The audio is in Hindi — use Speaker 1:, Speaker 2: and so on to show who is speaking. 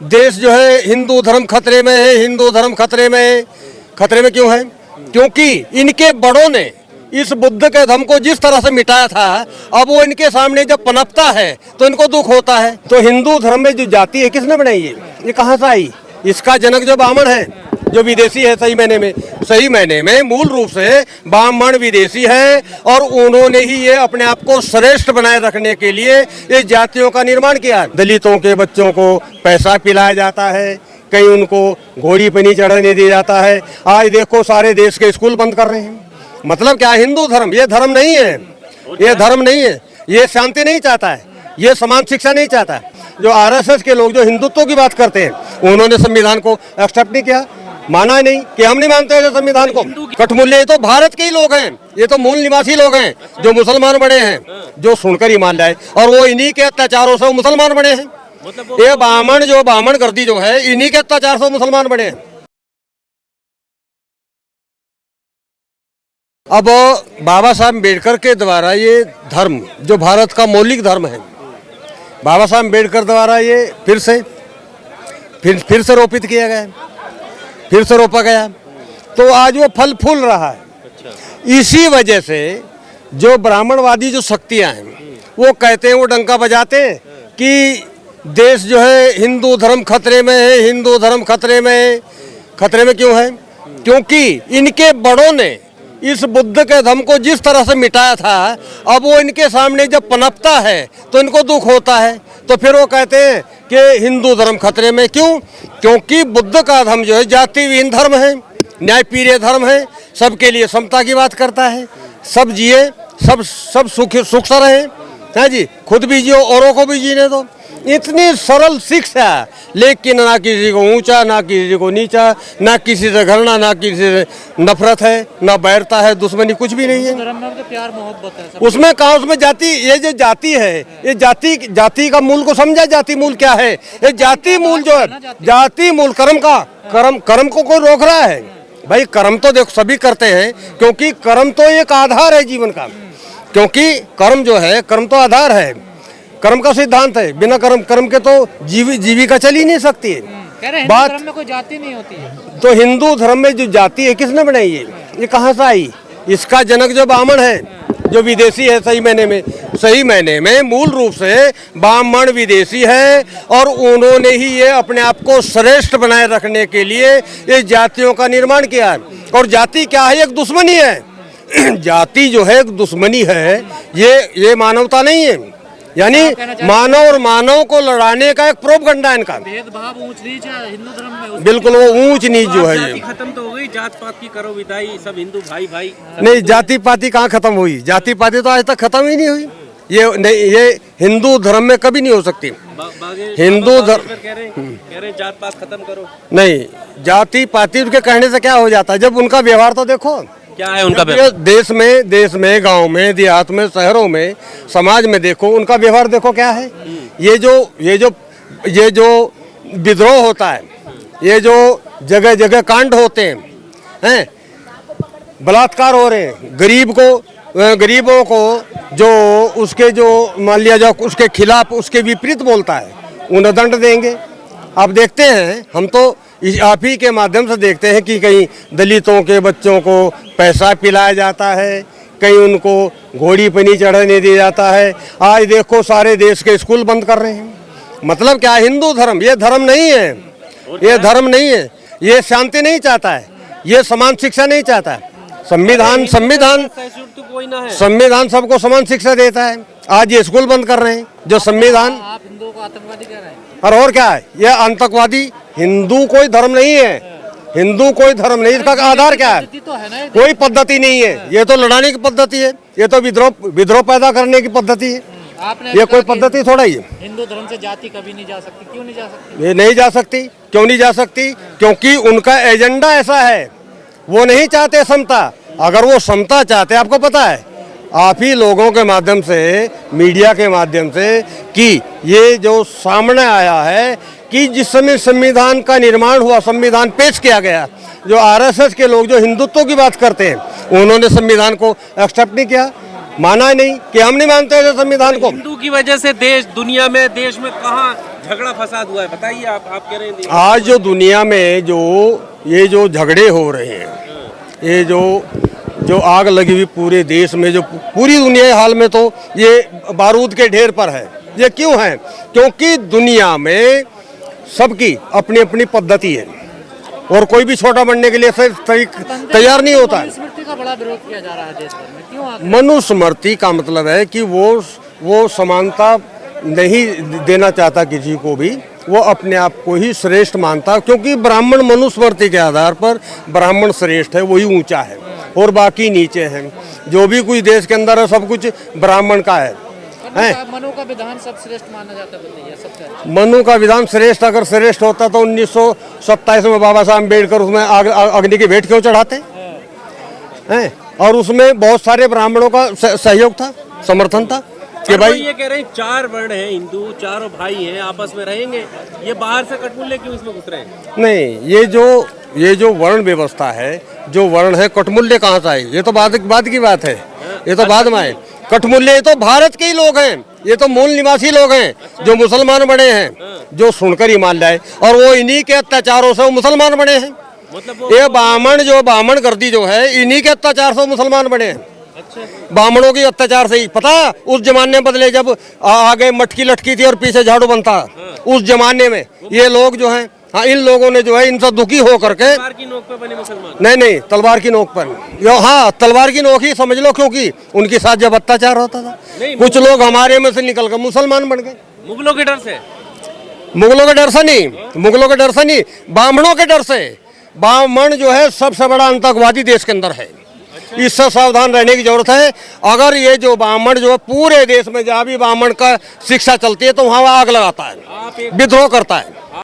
Speaker 1: देश जो है हिंदू धर्म खतरे में है, हिंदू धर्म खतरे में क्यों है? क्योंकि इनके बड़ों ने इस बुद्ध के धर्म को जिस तरह से मिटाया था, अब वो इनके सामने जब पनपता है तो इनको दुख होता है। तो हिंदू धर्म में जो जाति है किसने बनाई है? ये कहाँ से आई? इसका जनक जो ब्राह्मण है, जो विदेशी है, सही मायने में मूल रूप से ब्राह्मण विदेशी है, और उन्होंने ही ये अपने आप को श्रेष्ठ बनाए रखने के लिए ये जातियों का निर्माण किया। दलितों के बच्चों को पैसा पिलाया जाता है, कहीं उनको घोड़ी पे नहीं चढ़ने दिया जाता है। आज देखो सारे देश के स्कूल बंद कर रहे हैं। मतलब क्या? हिंदू धर्म ये धर्म नहीं है, ये धर्म नहीं है, ये शांति नहीं चाहता है, ये समान शिक्षा नहीं चाहता है। जो आरएसएस के लोग जो हिंदुत्व की बात करते हैं, उन्होंने संविधान को एक्सेप्ट नहीं किया, माना नहीं कि हम नहीं मानते हैं संविधान को। कठमूल्य ये तो भारत के ही लोग हैं, ये तो मूल निवासी लोग हैं, जो मुसलमान बने हैं, जो सुनकर ही मान जाए, और वो इन्हीं के अत्याचारों से मुसलमान बने हैं। ये ब्राह्मण गर्दी जो है, इन्हीं के अत्याचार से मुसलमान बने हैं। अब बाबा साहब अम्बेडकर के द्वारा ये धर्म जो भारत का मौलिक धर्म है, बाबा साहब अम्बेडकर द्वारा ये फिर से रोपित किया गया, फिर से रोपा गया, तो आज वो फल फूल रहा है। इसी वजह से जो ब्राह्मणवादी जो शक्तियां हैं, वो कहते हैं, वो डंका बजाते हैं कि देश जो है हिंदू धर्म खतरे में है, हिंदू धर्म खतरे में क्यों है? क्योंकि इनके बड़ों ने इस बुद्ध के धर्म को जिस तरह से मिटाया था, अब वो इनके सामने जब पनपता है तो इनको दुख होता है। तो फिर वो कहते हैं कि हिंदू धर्म खतरे में क्यों? क्योंकि बुद्ध का धर्म जो है जाति विहीन धर्म है, न्यायप्रिय धर्म है, सबके लिए समता की बात करता है, सब जिए, सब सुख से रहे, है जी, खुद भी जियो, औरों को भी जीने दो। इतनी सरल शिक्षा, लेकिन ना किसी को ऊंचा, ना किसी को नीचा, ना किसी से घृणा, ना किसी से नफरत है, ना बैरता है, दुश्मनी कुछ भी नहीं है।
Speaker 2: धर्म में तो प्यार मोहब्बत है,
Speaker 1: उसमें कहा, उसमें जाति, ये जो जाति है, ये जाति का मूल को समझा? जाति मूल क्या है? ये जाति मूल जो है, जाति मूल कर्म को कोई रोक रहा है? भाई कर्म तो देखो सभी करते हैं, क्योंकि कर्म तो एक आधार है जीवन का, क्योंकि कर्म जो है, कर्म तो आधार है, कर्म का सिद्धांत है। बिना कर्म के तो जीविका चल ही नहीं सकती है।
Speaker 2: बात धर्म में कोई जाति नहीं होती है।
Speaker 1: तो हिंदू धर्म में जो जाति है किसने बनाई है? ये कहाँ से आई? इसका जनक जो ब्राह्मण है, जो विदेशी है, सही मायने में मूल रूप से ब्राह्मण विदेशी है, और उन्होंने ही ये अपने आप को श्रेष्ठ बनाए रखने के लिए ये जातियों का निर्माण किया है। और जाति क्या है? एक दुश्मनी है। जाति जो है एक दुश्मनी है, ये मानवता नहीं है। यानी मानव और मानव को लड़ाने का एक प्रोपगंडा है इनका।
Speaker 2: भेदभाव ऊंच नीच है हिंदू धर्म में,
Speaker 1: बिल्कुल वो ऊंच नीच जो है, ये
Speaker 3: खत्म तो हो गई, जात पात की करो विदाई, सब हिंदू भाई।
Speaker 1: नहीं, जाति पाति कहाँ खत्म हुई? जाति पाति तो आज तक खत्म ही नहीं हुई। ये हिंदू धर्म में कभी नहीं हो सकती। हिंदू धर्म कह रहे जात पात खत्म करो। नहीं, जाति पाति उनके कहने से क्या हो जाता है? जब उनका व्यवहार तो देखो
Speaker 3: क्या है उनका।
Speaker 1: देश में, गांव में, देहात में, शहरों में, समाज में देखो, उनका व्यवहार देखो क्या है। ये जो विद्रोह होता है, ये जो जगह जगह कांड होते हैं, बलात्कार हो रहे हैं, गरीबों को जो उसके जो मान लिया जाओ उसके खिलाफ, उसके विपरीत बोलता है, उन्हें दंड देंगे। अब देखते हैं, हम तो आप ही के माध्यम से देखते हैं कि कहीं दलितों के बच्चों को पैसा पिलाया जाता है, कहीं उनको घोड़ी पे नहीं चढ़ने दिया जाता है। आज देखो सारे देश के स्कूल बंद कर रहे हैं। मतलब क्या? हिंदू धर्म ये धर्म नहीं है, ये धर्म नहीं है, ये शांति नहीं चाहता है, ये समान शिक्षा नहीं चाहता है। संविधान सबको समान शिक्षा देता है। आज ये स्कूल बंद कर रहे हैं, जो संविधान।
Speaker 2: आप हिंदुओं को आतंकवादी कह रहे हैं।
Speaker 1: और क्या है? ये आतंकवादी। हिंदू कोई धर्म नहीं है, हिंदू कोई धर्म नहीं। इसका आधार क्या है? कोई पद्धति नहीं है। ये तो लड़ाने की पद्धति है, ये तो विद्रोह पैदा करने की पद्धति है। ये कोई पद्धति थोड़ा ही है।
Speaker 2: हिंदू धर्म से जाति कभी नहीं जा सकती। क्यों नहीं जा सकती?
Speaker 1: ये नहीं जा सकती। क्यों नहीं जा सकती? क्योंकि उनका एजेंडा ऐसा है, वो नहीं चाहते समता। अगर वो समता चाहते, आपको पता है, आप ही लोगों के माध्यम से, मीडिया के माध्यम से, कि ये जो सामने आया है कि जिस समय संविधान का निर्माण हुआ, संविधान पेश किया गया, जो आरएसएस के लोग जो हिंदुत्व की बात करते हैं, उन्होंने संविधान को एक्सेप्ट नहीं किया, माना नहीं कि हम नहीं मानते संविधान को।
Speaker 3: हिंदू की वजह से देश में कहाँ झगड़ा फसाद हुआ है, बताइए आप कह रहे हैं।
Speaker 1: आज जो दुनिया में ये जो झगड़े हो रहे हैं, ये जो आग लगी हुई पूरे देश में, जो पूरी दुनिया हाल में तो ये बारूद के ढेर पर है। ये क्यों है? क्योंकि दुनिया में सबकी अपनी अपनी पद्धति है और कोई भी छोटा बनने के लिए तैयार नहीं होता है।
Speaker 2: मनुस्मृति का बड़ा विरोध किया जा रहा है देश भर में, क्यों आखिर?
Speaker 1: मनुस्मृति का मतलब है कि वो समानता नहीं देना चाहता किसी को भी, वो अपने आप को ही श्रेष्ठ मानता, क्योंकि ब्राह्मण मनुस्मृति के आधार पर ब्राह्मण श्रेष्ठ है, वही ऊंचा है और बाकी नीचे हैं। जो भी कुछ देश के अंदर है सब कुछ ब्राह्मण का है।
Speaker 2: मनु का विधान सब श्रेष्ठ माना जाता है, बताइए सबसे अच्छा।
Speaker 1: मनु का विधान श्रेष्ठ अगर श्रेष्ठ होता तो 1927 में बाबा साहब अम्बेडकर उसमें अग्नि की भेंट क्यों चढ़ाते हैं? और उसमें बहुत सारे ब्राह्मणों का सहयोग था, समर्थन था कि भाई
Speaker 3: ये कह रहे हैं 4 वर्ण हैं, हिंदू चारों भाई हैं, आपस में रहेंगे। ये बाहर से कटमुल्ले क्यों इसमें घुस रहे हैं?
Speaker 1: नहीं, ये जो वर्ण व्यवस्था है, जो वर्ण है, कटमुल्ले कहाँ से आए? ये तो बाद की बात है, ये तो बाद में आए। कटमुल्ले ये तो भारत के ही लोग हैं, ये तो मूल निवासी लोग हैं जो मुसलमान बने हैं, जो सुनकर ही मान जाए, और वो इन्हीं के अत्याचारों से वो मुसलमान बने हैं।
Speaker 3: मतलब
Speaker 1: ये ब्राह्मण गर्दी जो है, इन्हीं के अत्याचार से मुसलमान बने हैं।
Speaker 3: अच्छा,
Speaker 1: ब्राह्मणों की अत्याचार से ही। पता है उस जमाने में बदले, जब आगे मटकी लटकी थी और पीछे झाड़ू बनता, उस जमाने में ये लोग जो हैं, हाँ, इन लोगों ने जो है इनसे दुखी हो करके,
Speaker 3: तलवार की नोक पे बने मुसलमान।
Speaker 1: नहीं, तलवार की नोक पर, हाँ, तलवार की नोक ही समझ लो, क्योंकि उनके साथ जब अत्याचार होता था, कुछ लोग हमारे में से निकल कर मुसलमान बन गए।
Speaker 3: मुगलों के डर से?
Speaker 1: मुगलों के डर से नहीं, ब्राह्मणों के डर से। ब्राह्मण जो है सबसे बड़ा आतंकवादी देश के अंदर है। इससे सावधान रहने की जरूरत है। अगर ये जो ब्राह्मण जो है पूरे देश में जहाँ भी ब्राह्मण का शिक्षा चलती है तो वहाँ आग लगाता है, विद्रोह करता है।